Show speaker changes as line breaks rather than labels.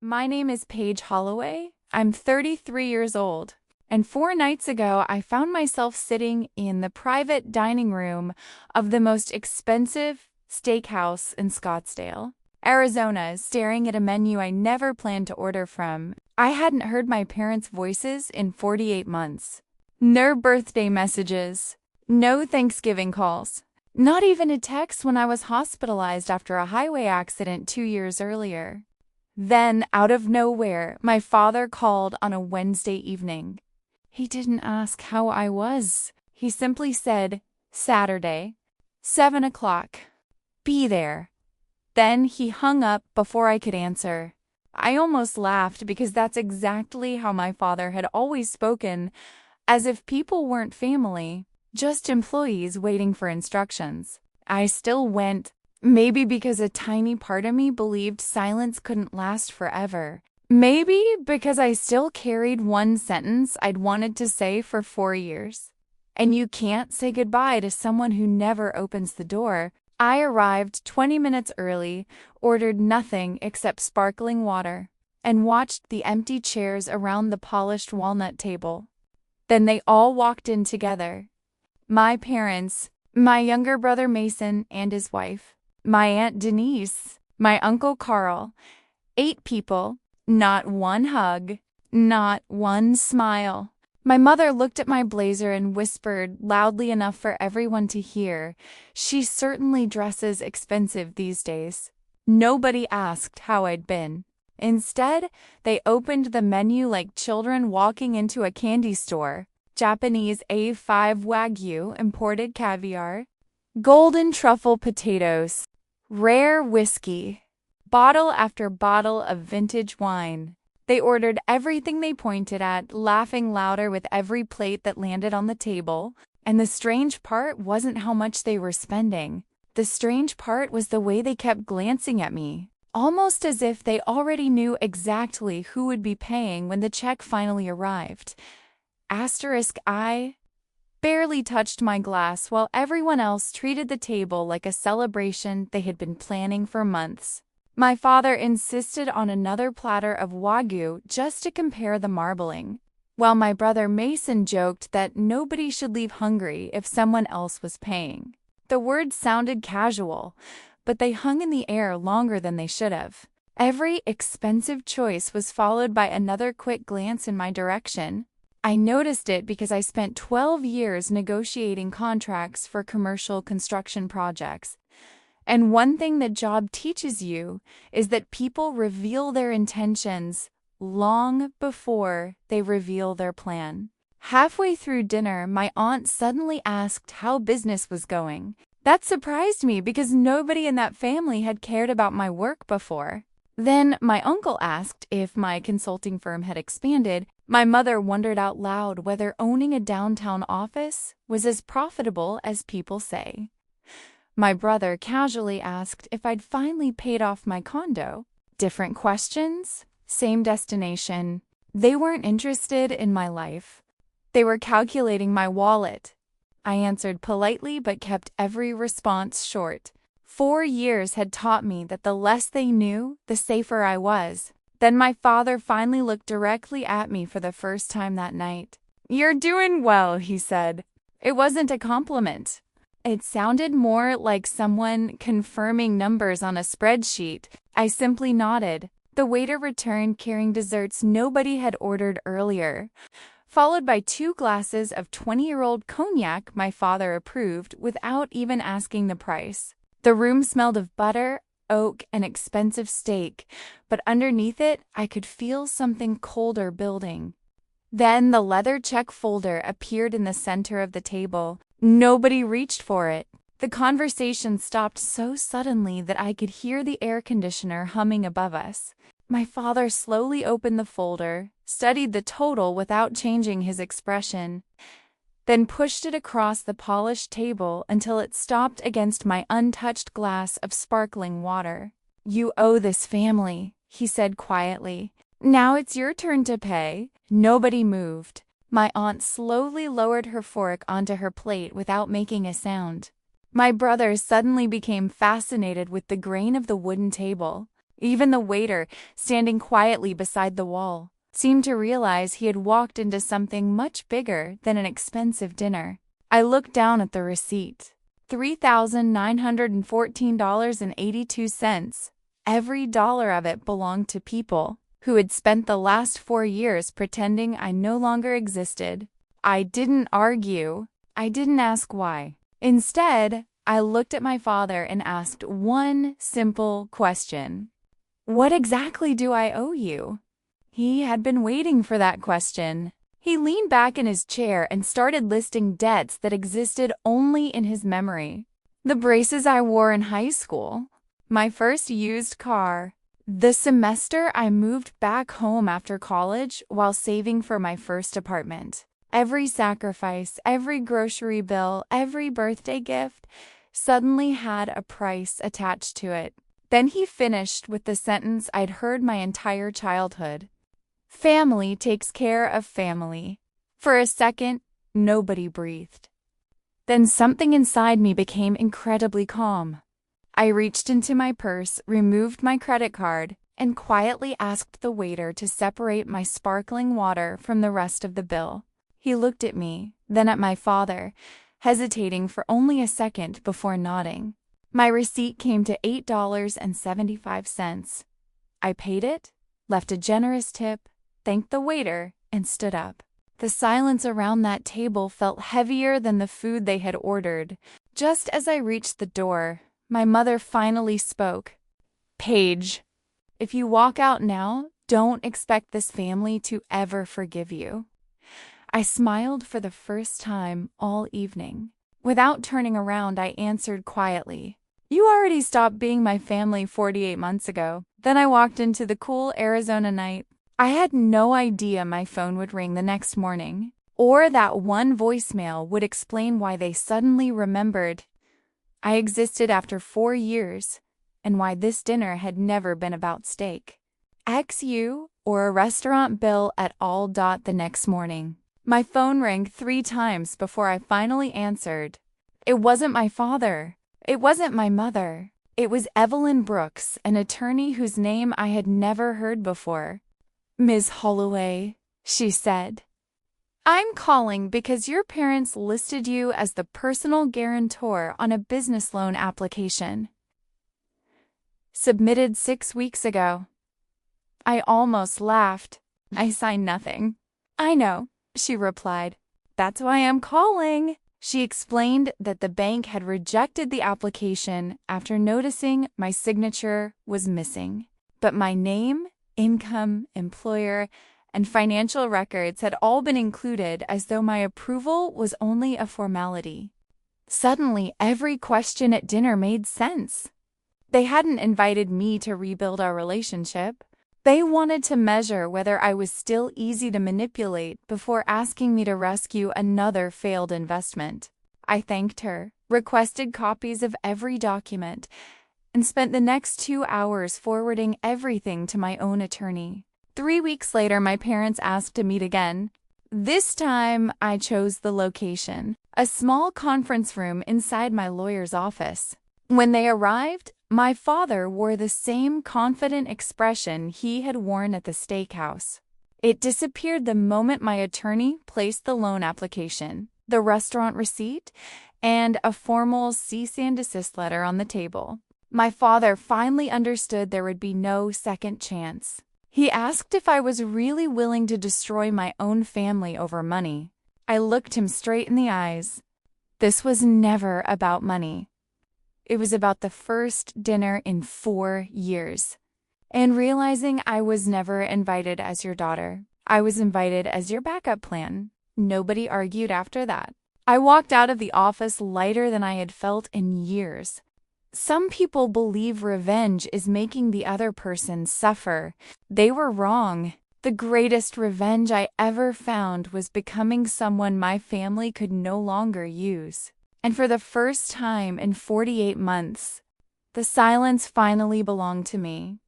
My name is Paige Holloway. I'm 33 years old, and 4 nights ago I found myself sitting in the private dining room of the most expensive steakhouse in Scottsdale, Arizona, staring at a menu I never planned to order from. I hadn't heard my parents' voices in 48 months. No birthday messages, no Thanksgiving calls, not even a text when I was hospitalized after a highway accident 2 years earlier. Then, out of nowhere, my father called on a Wednesday evening. He didn't ask how I was. He simply said, "Saturday, 7 o'clock. Be there." Then he hung up before I could answer. I almost laughed because that's exactly how my father had always spoken, as if people weren't family, just employees waiting for instructions. I still went. Maybe because a tiny part of me believed silence couldn't last forever. Maybe because I still carried one sentence I'd wanted to say for 4 years. And you can't say goodbye to someone who never opens the door. I arrived 20 minutes early, ordered nothing except sparkling water, and watched the empty chairs around the polished walnut table. Then they all walked in together. My parents, my younger brother Mason and his wife, my Aunt Denise, my Uncle Carl. 8 people, not one hug, not one smile. My mother looked at my blazer and whispered loudly enough for everyone to hear, "She certainly dresses expensive these days." Nobody asked how I'd been. Instead, they opened the menu like children walking into a candy store. Japanese A5 Wagyu imported caviar, golden truffle potatoes, rare whiskey, bottle after bottle of vintage wine. They ordered everything they pointed at, laughing louder with every plate that landed on the table. And the strange part wasn't how much they were spending. The strange part was the way they kept glancing at me, almost as if they already knew exactly who would be paying when the check finally arrived. I barely touched my glass while everyone else treated the table like a celebration they had been planning for months. My father insisted on another platter of Wagyu just to compare the marbling, while my brother Mason joked that nobody should leave hungry if someone else was paying. The words sounded casual, but they hung in the air longer than they should have. Every expensive choice was followed by another quick glance in my direction. I noticed it because I spent 12 years negotiating contracts for commercial construction projects. And one thing that job teaches you is that people reveal their intentions long before they reveal their plan. Halfway through dinner, my aunt suddenly asked how business was going. That surprised me because nobody in that family had cared about my work before. Then my uncle asked if my consulting firm had expanded. My mother wondered out loud whether owning a downtown office was as profitable as people say. My brother casually asked if I'd finally paid off my condo. Different questions, same destination. They weren't interested in my life. They were calculating my wallet. I answered politely but kept every response short. 4 years had taught me that the less they knew, the safer I was. Then my father finally looked directly at me for the first time that night. "You're doing well," he said. It wasn't a compliment. It sounded more like someone confirming numbers on a spreadsheet. I simply nodded. The waiter returned carrying desserts nobody had ordered earlier, followed by 2 glasses of 20-year-old cognac my father approved without even asking the price. The room smelled of butter, oak, and expensive steak, but underneath it I could feel something colder building. Then the leather check folder appeared in the center of the table. Nobody reached for it. The conversation stopped so suddenly that I could hear the air conditioner humming above us. My father slowly opened the folder, studied the total without changing his expression, then pushed it across the polished table until it stopped against my untouched glass of sparkling water. "You owe this family," he said quietly. "Now it's your turn to pay." Nobody moved. My aunt slowly lowered her fork onto her plate without making a sound. My brother suddenly became fascinated with the grain of the wooden table. Even the waiter, standing quietly beside the wall, seemed to realize he had walked into something much bigger than an expensive dinner. I looked down at the receipt. $3,914.82. Every dollar of it belonged to people who had spent the last 4 years pretending I no longer existed. I didn't argue. I didn't ask why. Instead, I looked at my father and asked one simple question. What exactly do I owe you? He had been waiting for that question. He leaned back in his chair and started listing debts that existed only in his memory. The braces I wore in high school, my first used car, the semester I moved back home after college while saving for my first apartment. Every sacrifice, every grocery bill, every birthday gift suddenly had a price attached to it. Then he finished with the sentence I'd heard my entire childhood. Family takes care of family. For a second, nobody breathed. Then something inside me became incredibly calm. I reached into my purse, removed my credit card, and quietly asked the waiter to separate my sparkling water from the rest of the bill. He looked at me, then at my father, hesitating for only a second before nodding. My receipt came to $8.75. I paid it, left a generous tip, thanked the waiter, and stood up. The silence around that table felt heavier than the food they had ordered. Just as I reached the door, my mother finally spoke. Paige, if you walk out now, don't expect this family to ever forgive you. I smiled for the first time all evening. Without turning around, I answered quietly, You already stopped being my family 48 months ago. Then I walked into the cool Arizona night. I had no idea my phone would ring the next morning, or that one voicemail would explain why they suddenly remembered I existed after 4 years, and why this dinner had never been about steak, XU, or a restaurant bill at all. The next morning, my phone rang 3 times before I finally answered. It wasn't my father. It wasn't my mother. It was Evelyn Brooks, an attorney whose name I had never heard before. Ms. Holloway, she said. I'm calling because your parents listed you as the personal guarantor on a business loan application. Submitted 6 weeks ago. I almost laughed. I signed nothing. I know, she replied. That's why I'm calling. She explained that the bank had rejected the application after noticing my signature was missing. But my name, income, employer, and financial records had all been included, as though my approval was only a formality. Suddenly, every question at dinner made sense. They hadn't invited me to rebuild our relationship. They wanted to measure whether I was still easy to manipulate before asking me to rescue another failed investment. I thanked her, requested copies of every document, and spent the next 2 hours forwarding everything to my own attorney. 3 weeks later, my parents asked to meet again. This time, I chose the location, a small conference room inside my lawyer's office. When they arrived, my father wore the same confident expression he had worn at the steakhouse. It disappeared the moment my attorney placed the loan application, the restaurant receipt, and a formal cease and desist letter on the table. My father finally understood there would be no second chance. He asked if I was really willing to destroy my own family over money. I looked him straight in the eyes. This was never about money. It was about the first dinner in 4 years. And realizing I was never invited as your daughter. I was invited as your backup plan. Nobody argued after that. I walked out of the office lighter than I had felt in years. Some people believe revenge is making the other person suffer. They were wrong. The greatest revenge I ever found was becoming someone my family could no longer use. And for the first time in 48 months, the silence finally belonged to me.